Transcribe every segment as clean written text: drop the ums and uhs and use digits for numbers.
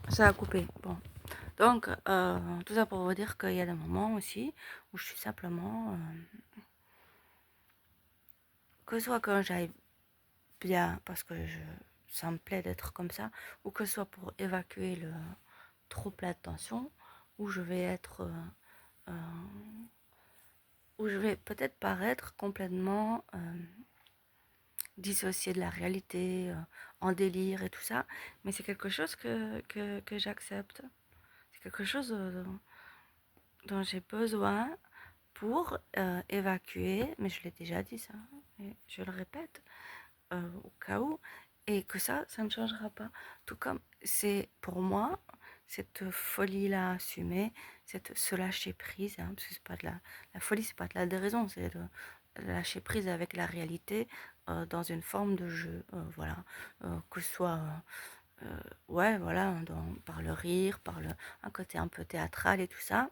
Ça a coupé. Bon. Donc, tout ça pour vous dire qu'il y a des moments aussi où je suis simplement, que ce soit quand j'aille bien, parce que ça me plaît d'être comme ça, ou que ce soit pour évacuer le trop plein de tension, où je vais être, euh, où je vais peut-être paraître complètement dissociée de la réalité, en délire et tout ça, mais c'est quelque chose que j'accepte. C'est quelque chose dont j'ai besoin pour évacuer, mais je l'ai déjà dit ça, et je le répète au cas où, et que ça ne changera pas. Tout comme c'est pour moi, cette folie-là assumée, ce lâcher prise, hein, parce que c'est pas de la folie, c'est pas de la déraison, c'est de lâcher prise avec la réalité dans une forme de jeu, voilà, que ce soit ouais, voilà, par le rire, un côté un peu théâtral et tout ça,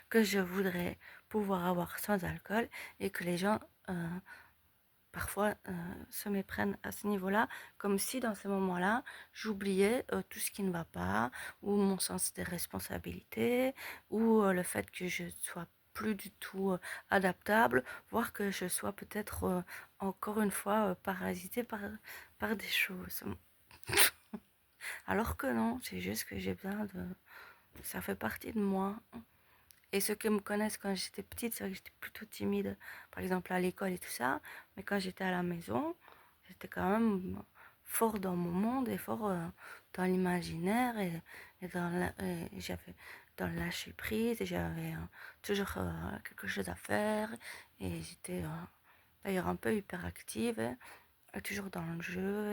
que je voudrais pouvoir avoir sans alcool, et que les gens parfois se méprennent à ce niveau-là, comme si dans ces moments-là, j'oubliais tout ce qui ne va pas, ou mon sens des responsabilités, ou le fait que je sois plus du tout adaptable, voire que je sois peut-être encore une fois parasitée par des choses. Alors que non, c'est juste que j'ai besoin de... Ça fait partie de moi. Et ceux qui me connaissent quand j'étais petite, c'est vrai que j'étais plutôt timide, par exemple à l'école et tout ça. Mais quand j'étais à la maison, j'étais quand même fort dans mon monde et fort dans l'imaginaire et et j'avais dans le lâcher prise et j'avais toujours quelque chose à faire. Et j'étais d'ailleurs un peu hyperactive, hein, et toujours dans le jeu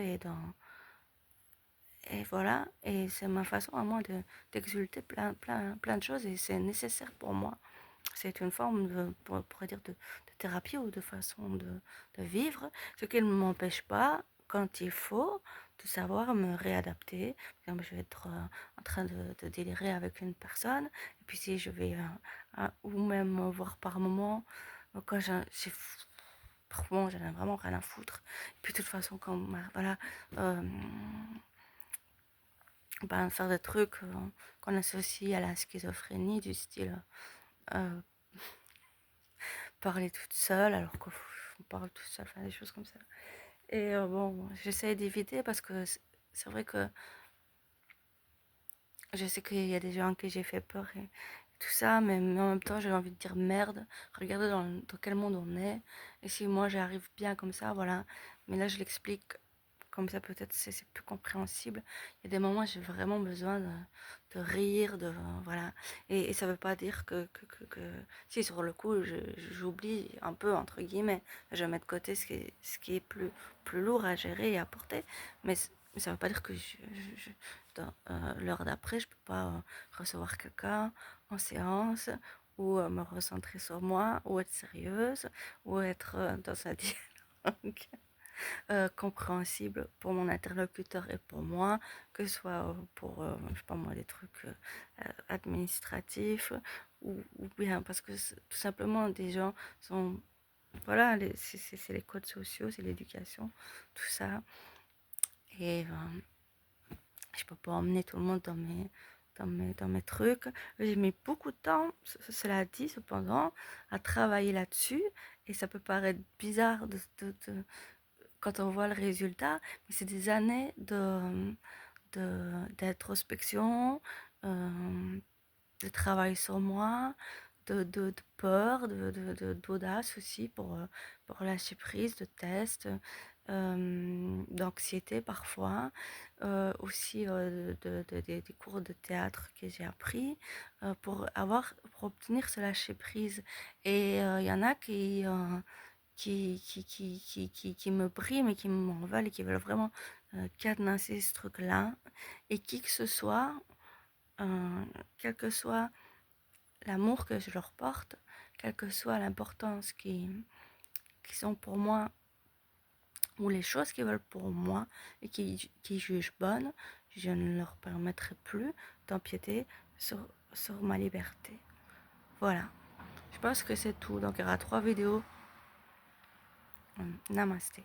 et voilà, et c'est ma façon à moi d'exulter plein de choses, et c'est nécessaire pour moi. C'est une forme de, on pourrait dire de thérapie ou de façon de vivre, ce qui ne m'empêche pas, quand il faut, de savoir me réadapter. Par exemple, je vais être en train de délirer avec une personne, et puis si je vais, ou même voir par moment, quand par moment, j'en ai vraiment rien à foutre. Et puis de toute façon, comme, voilà, euh, ben, faire des trucs qu'on associe à la schizophrénie, du style euh, parler toute seule alors qu'on parle toute seule, enfin des choses comme ça. Et bon, j'essaie d'éviter parce que c'est vrai que je sais qu'il y a des gens à qui j'ai fait peur et tout ça, mais en même temps j'ai envie de dire merde, regardez dans quel monde on est, et si moi j'arrive bien comme ça, voilà. Mais là je l'explique comme ça, peut-être c'est plus compréhensible. Il y a des moments où j'ai vraiment besoin de rire, voilà. Et ça veut pas dire si sur le coup j'oublie un peu, entre guillemets, je mets de côté ce qui est plus lourd à gérer et à porter, mais ça veut pas dire que dans l'heure d'après, je peux pas recevoir quelqu'un en séance, ou me recentrer sur moi, ou être sérieuse, ou être dans un dialogue compréhensible pour mon interlocuteur et pour moi, que ce soit pour, je sais pas moi, des trucs administratifs, ou bien parce que tout simplement des gens sont, voilà, c'est les codes sociaux, c'est l'éducation, tout ça. Et je peux pas emmener tout le monde dans mes trucs. J'ai mis beaucoup de temps, cela dit, cependant, à travailler là-dessus, et ça peut paraître bizarre quand on voit le résultat, mais c'est des années d'introspection, de travail sur moi, de peur, d'audace aussi pour lâcher prise, de tests, d'anxiété parfois, aussi des cours de théâtre que j'ai appris pour obtenir ce lâcher prise. Et il y en a qui me briment et qui m'en veulent et qui veulent vraiment cadenasser ce truc-là. Et qui que ce soit, quel que soit l'amour que je leur porte, quelle que soit l'importance qui sont pour moi, ou les choses qu'ils veulent pour moi et qui jugent bonnes, je ne leur permettrai plus d'empiéter sur ma liberté. Voilà. Je pense que c'est tout. Donc il y aura 3 vidéos. Namasté.